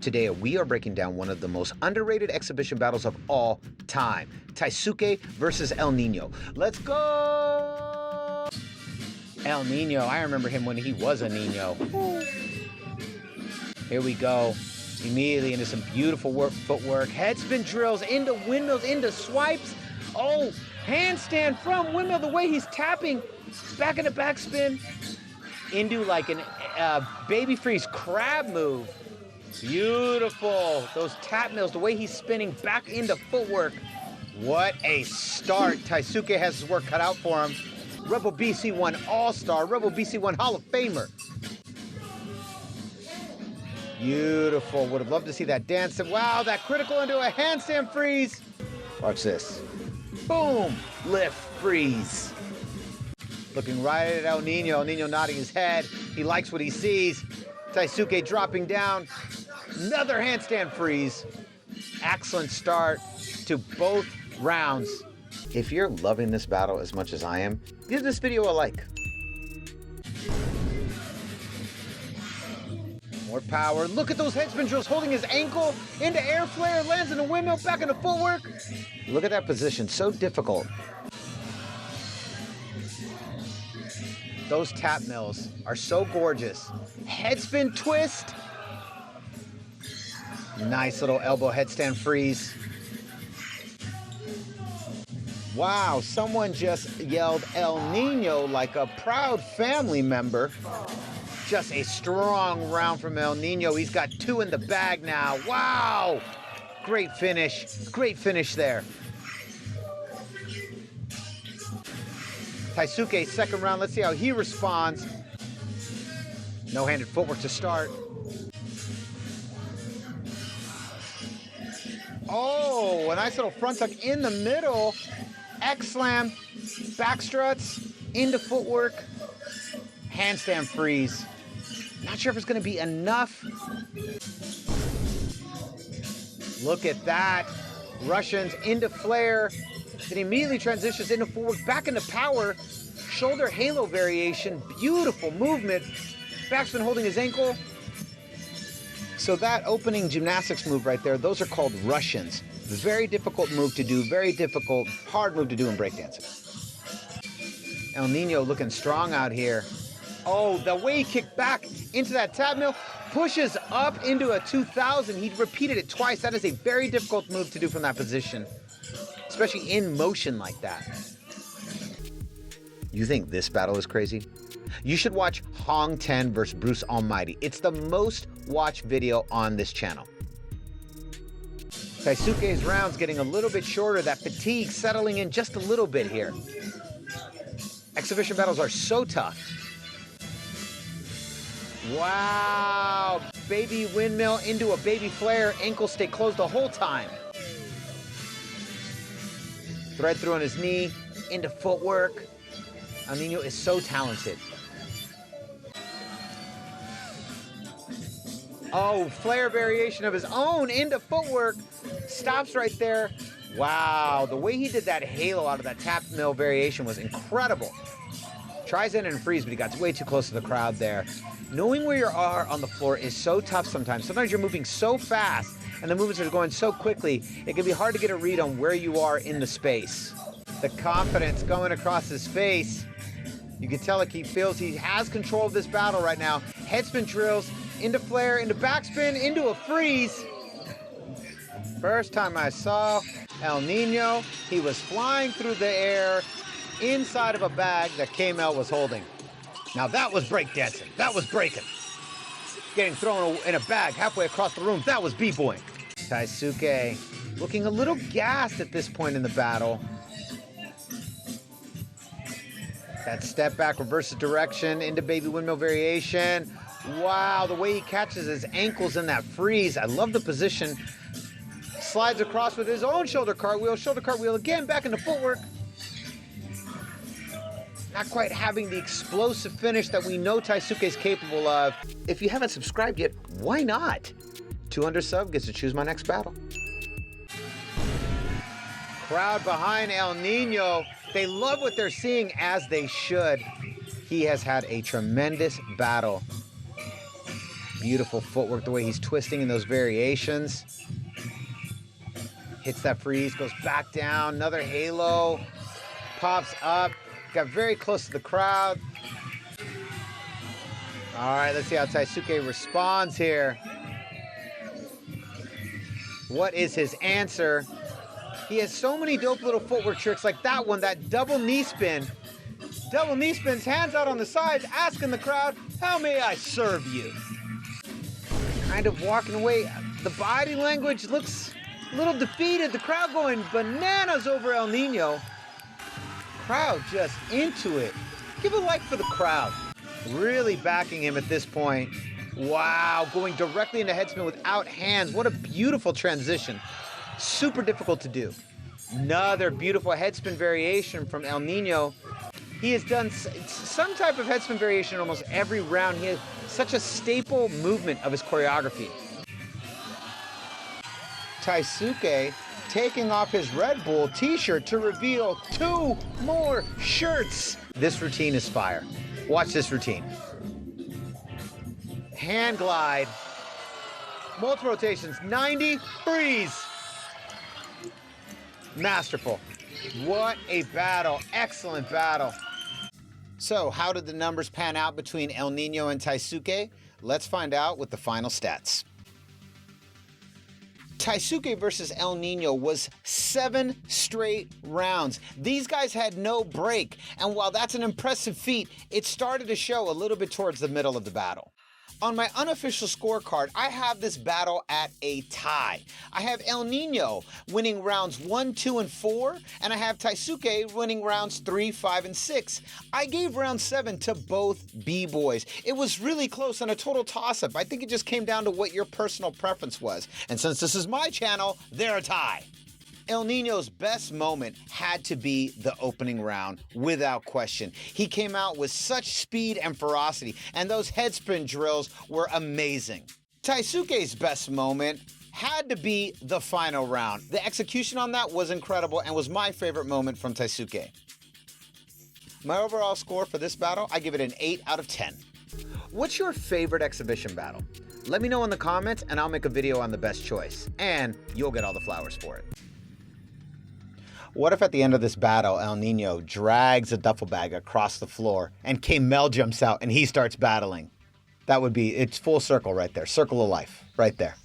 Today, we are breaking down one of the most underrated exhibition battles of all time. Taisuke versus El Nino. Let's go! El Nino, I remember him when he was a Nino. Here we go. Immediately into some beautiful footwork. Head spin drills, into windmills, into swipes. Oh, handstand from windmill, the way he's tapping. Back into backspin. Into like an baby freeze crab move. Beautiful. Those tap mills, the way he's spinning back into footwork. What a start. Taisuke has his work cut out for him. Rebel BC1 All-Star, Rebel BC1 Hall of Famer. Beautiful. Would have loved to see that dance. Wow, that critical into a handstand freeze. Watch this. Boom. Lift freeze. Looking right at El Nino. El Nino nodding his head. He likes what he sees. Taisuke dropping down. Another handstand freeze. Excellent start to both rounds. If you're loving this battle as much as I am, give this video a like. More power. Look at those head spin drills holding his ankle into air flare, lands in a windmill, back into footwork. Look at that position, so difficult. Those tap mills are so gorgeous. Head spin twist. Nice little elbow headstand freeze. Wow, someone just yelled El Nino like a proud family member. Just a strong round from El Nino. He's got two in the bag now. Wow! Great finish. Great finish there. Taisuke, second round. Let's see how he responds. No-handed footwork to start. Oh, a nice little front tuck in the middle. X-slam, back struts, into footwork. Handstand freeze. Not sure if it's going to be enough. Look at that. Russians into flare. Then immediately transitions into forward, back into power. Shoulder halo variation. Beautiful movement. Backspin holding his ankle. So that opening gymnastics move right there, those are called Russians. Very difficult move to do. Very difficult, hard move to do in breakdancing. El Nino looking strong out here. Oh, the way he kicked back into that tab mill, pushes up into a 2000. He repeated it twice. That is a very difficult move to do from that position, especially in motion like that. You think this battle is crazy? You should watch Hong 10 versus Bruce Almighty. It's the most watched video on this channel. Taisuke's rounds getting a little bit shorter, that fatigue settling in just a little bit here. Exhibition battles are so tough. Wow, baby windmill into a baby flare, ankle stay closed the whole time. Thread through on his knee, into footwork. El Nino is so talented. Oh, flare variation of his own into footwork. Stops right there. Wow, the way he did that halo out of that tap mill variation was incredible. Tries in and freeze, but he got way too close to the crowd there. Knowing where you are on the floor is so tough sometimes. Sometimes you're moving so fast and the movements are going so quickly, it can be hard to get a read on where you are in the space. The confidence going across his face. You can tell like he feels he has control of this battle right now. Headspin drills, into flare, into backspin, into a freeze. First time I saw El Nino, he was flying through the air inside of a bag that KML was holding. Now that was breakdancing. That was breaking. Getting thrown in a bag halfway across the room. That was b-boying. Taisuke looking a little gassed at this point in the battle. That step back, reverses direction, into baby windmill variation. Wow, the way he catches his ankles in that freeze. I love the position. Slides across with his own shoulder cartwheel again, back into footwork. Not quite having the explosive finish that we know Taisuke is capable of. If you haven't subscribed yet, why not? 200 sub gets to choose my next battle. Crowd behind El Nino. They love what they're seeing, as they should. He has had a tremendous battle. Beautiful footwork, the way he's twisting in those variations. Hits that freeze, goes back down, another halo, pops up, got very close to the crowd. All right, let's see how Taisuke responds here. What is his answer? He has so many dope little footwork tricks like that one, that double knee spin. Double knee spins, hands out on the sides, asking the crowd, how may I serve you? Kind of walking away. The body language looks a little defeated. The crowd going bananas over El Nino. Crowd just into it. Give a like for the crowd. Really backing him at this point. Wow, going directly into headspin without hands. What a beautiful transition. Super difficult to do. Another beautiful headspin variation from El Nino. He has done some type of headspin variation almost every round. He has such a staple movement of his choreography. Taisuke taking off his Red Bull t-shirt to reveal 2 more shirts. This routine is fire. Watch this routine. Hand glide, multiple rotations, 90, freeze. Masterful. What a battle. Excellent battle. So, how did the numbers pan out between El Nino and Taisuke? Let's find out with the final stats. Taisuke versus El Nino was 7 straight rounds. These guys had no break, and while that's an impressive feat, it started to show a little bit towards the middle of the battle. On my unofficial scorecard, I have this battle at a tie. I have El Nino winning rounds 1, 2, and 4, and I have Taisuke winning rounds 3, 5, and 6. I gave round 7 to both B-boys. It was really close and a total toss-up. I think it just came down to what your personal preference was. And since this is my channel, they're a tie. El Nino's best moment had to be the opening round, without question. He came out with such speed and ferocity, and those headspin drills were amazing. Taisuke's best moment had to be the final round. The execution on that was incredible and was my favorite moment from Taisuke. My overall score for this battle, I give it an 8 out of 10. What's your favorite exhibition battle? Let me know in the comments and I'll make a video on the best choice, and you'll get all the flowers for it. What if at the end of this battle, El Nino drags a duffel bag across the floor and Kamel jumps out and he starts battling? That would be, it's full circle right there. Circle of life right there.